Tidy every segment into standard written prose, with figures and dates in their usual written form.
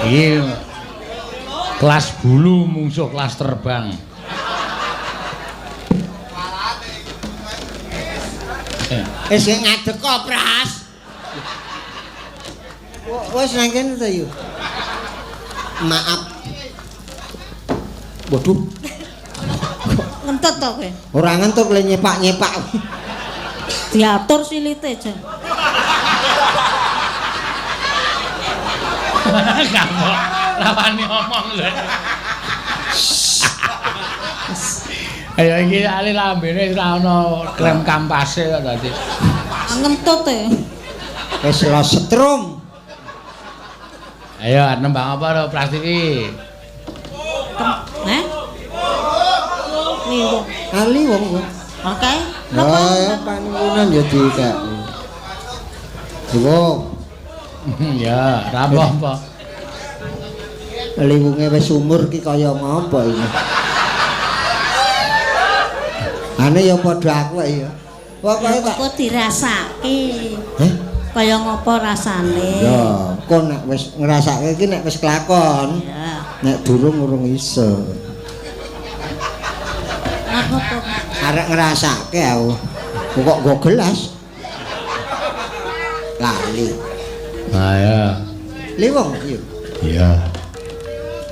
Iki kelas bulu mungsuh kelas terbang. Sing ngadeg kok, Pras. Wes nang kene ta yo. Maaf. Waduh. Ngentut to kowe. Ora ngentut le nyepak-nyepak. Diatur silite aja. Kamu rawani ngomong lho. Ayo iki ali lambene ora ana krem kampase kok dadi. Ngentut e. Wis lo setrum. Ayo nembang apa lho plastik iki? Heh? Nih, Ali wong. oke. Ya panuwunan ya dikak. Iwo. Ya, rampah apa? Liwunge wis umur ki kaya ngapa iki? Ane ya padha aku ya. Pokoke tak Kok dirasake. Heh? Kaya ngopo rasane? Ya, kon nek wis ngrasake iki nek wis kelakon. Ya. Nek durung urung iso. Apa to? Arek ngrasake aku. Kok nggo gelas? Lali. Nah ya. Liwung yo. Iya.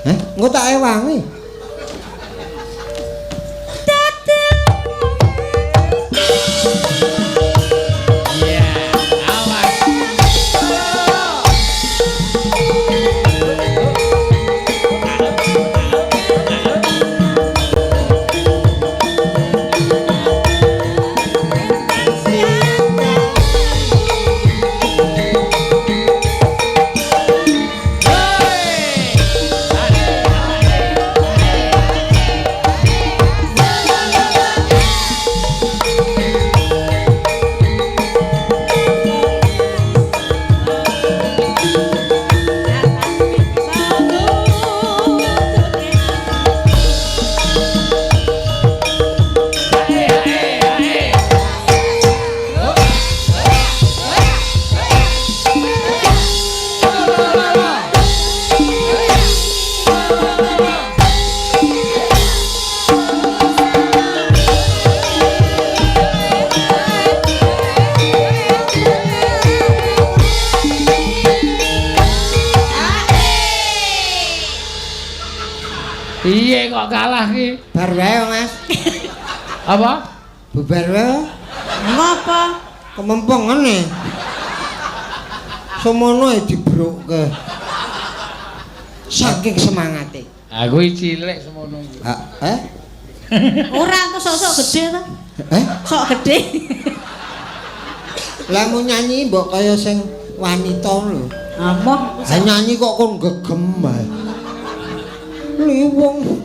Engko tak ewangi. Piye kok kalah ki? Bar wae, Mas. Apa? Bubar wae. Ngapa? Kemempongane. Semono dibrokke. Saking semangate. Aku cilik semono iki. Ora aku sok-sok gede to. Sok gede. Lah mau nyanyi mbok kaya sing wanita lho. Apa? Ha nyanyi kok kon gegem ae. Liwung.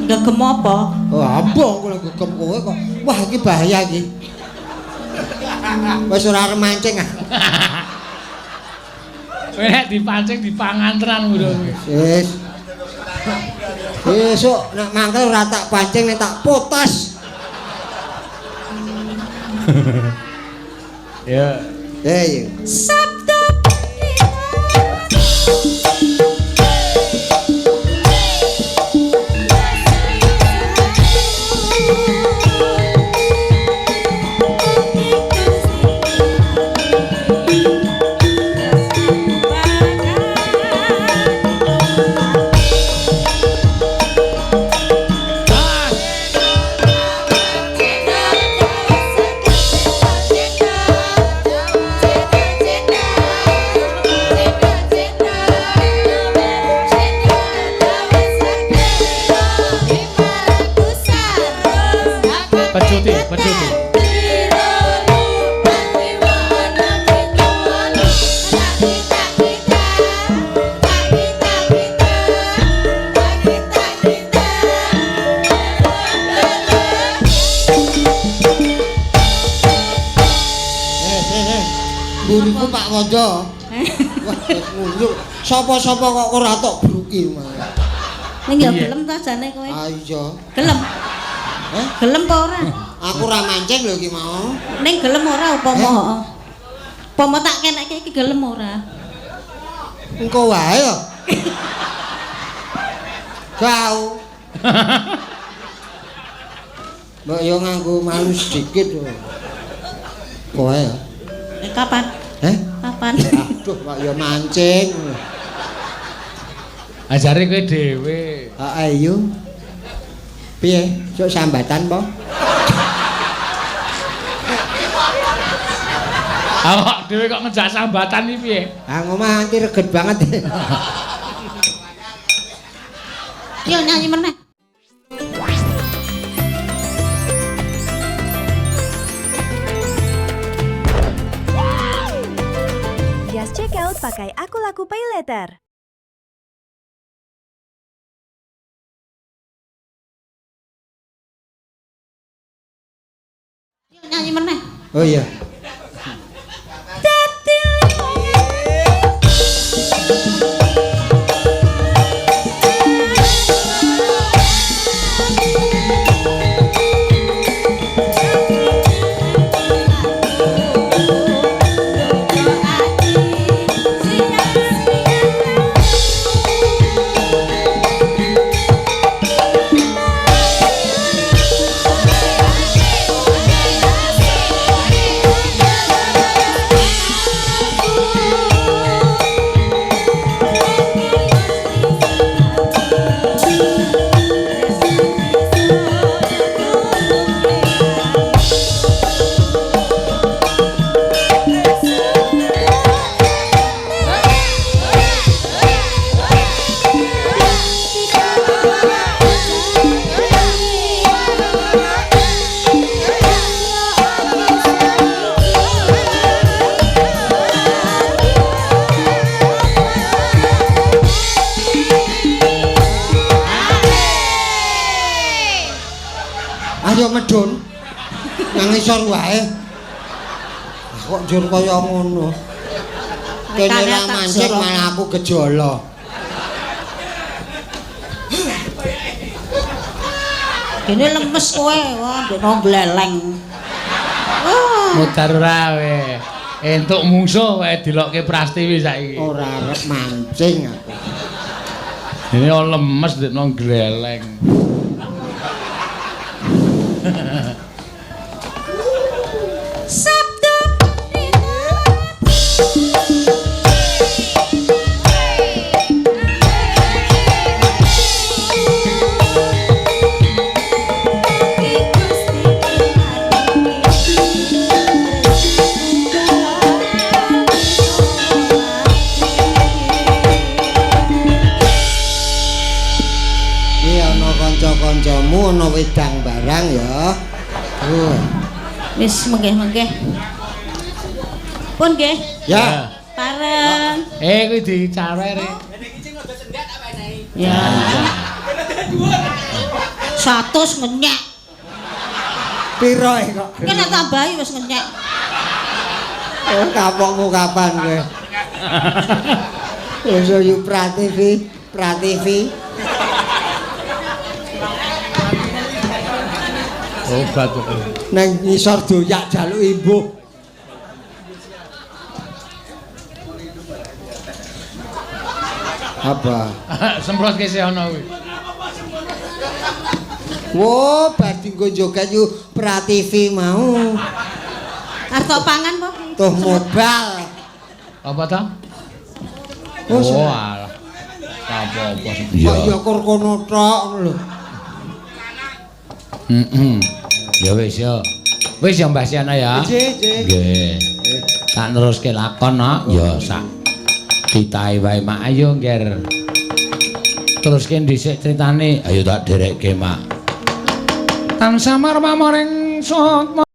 Gegem apa? Oh, abang kula gegem kowe kok. Wah, iki bahaya iki. Wis ora arep mancing ah. Kowe nek dipancing dipangan tenan lho. Wis. Besok nek mangkel ora tak pancing nek tak potas. Ya. Yo. Sabtu pecuti. Guriku Pak Wojo. Wah, ngunjuk. Sapa-sapa kok ora tok bruki. ning ya gelem ta jane kowe? Ah iya. Gelem. Gelem apa ora? Aku ora mancing lho iki mau. Ning gelem ora upama? Upama tak kenekke iki gelem ora? Engko wae to. Kau. Mbok yo nganggo malu sedikit lho. Kowe ya. Kapan? Kapan? Aduh, kok yo mancing. Ajare kowe dhewe. Heeh, yo. Piye? Sok sambatan po? Awak dhewe kok ngejak sambatan iki piye? Ah ngomah anti reget banget. Yo nyanyi meneh. Just check out pakai Aku Laku Pay Later. Yo nyanyi meneh. Oh iya. Ayo medun. Nang isor wae. Kok njur kaya ngono. Kene ra mancing malah aku gejala. Kene lemes kowe, wah ndekno gleleng. Mutar ora we. Entuk mungsuh wae dilokke Prastiwi saiki. Ora arep mancing aku. Ini lemes ndekno gleleng. Sabtu Iki ana kanca-kancamu ana wedang barang ya. wis menggeh-menggeh. Pun nggih. Ya. Pareng. Kuwi dicarere. Ya. 100 ngenyek. Piro kok? Kene tambahi wis ngenyek. Kapokmu kapan kowe? Wis yo Prativi, Prativi. Obat. Nang ngisor doyak jaluk imbuh. Apa? Semprot kese ana kuwi. Wo, bar dinggo joget yu Prativi mau. Arep pangan po? Tuh modal. Apa ta? Oh, alah. Apa-apa. Kok ya kur kono tok lho. Ya wis ya. Wis ya Mbah Siana ya. Nggih. Tak neruske lakon nak ya sak ditahe wae mak ayo ngger. Teruske dhisik critane. Ayo tak derekke mak. Tansah marmaring sut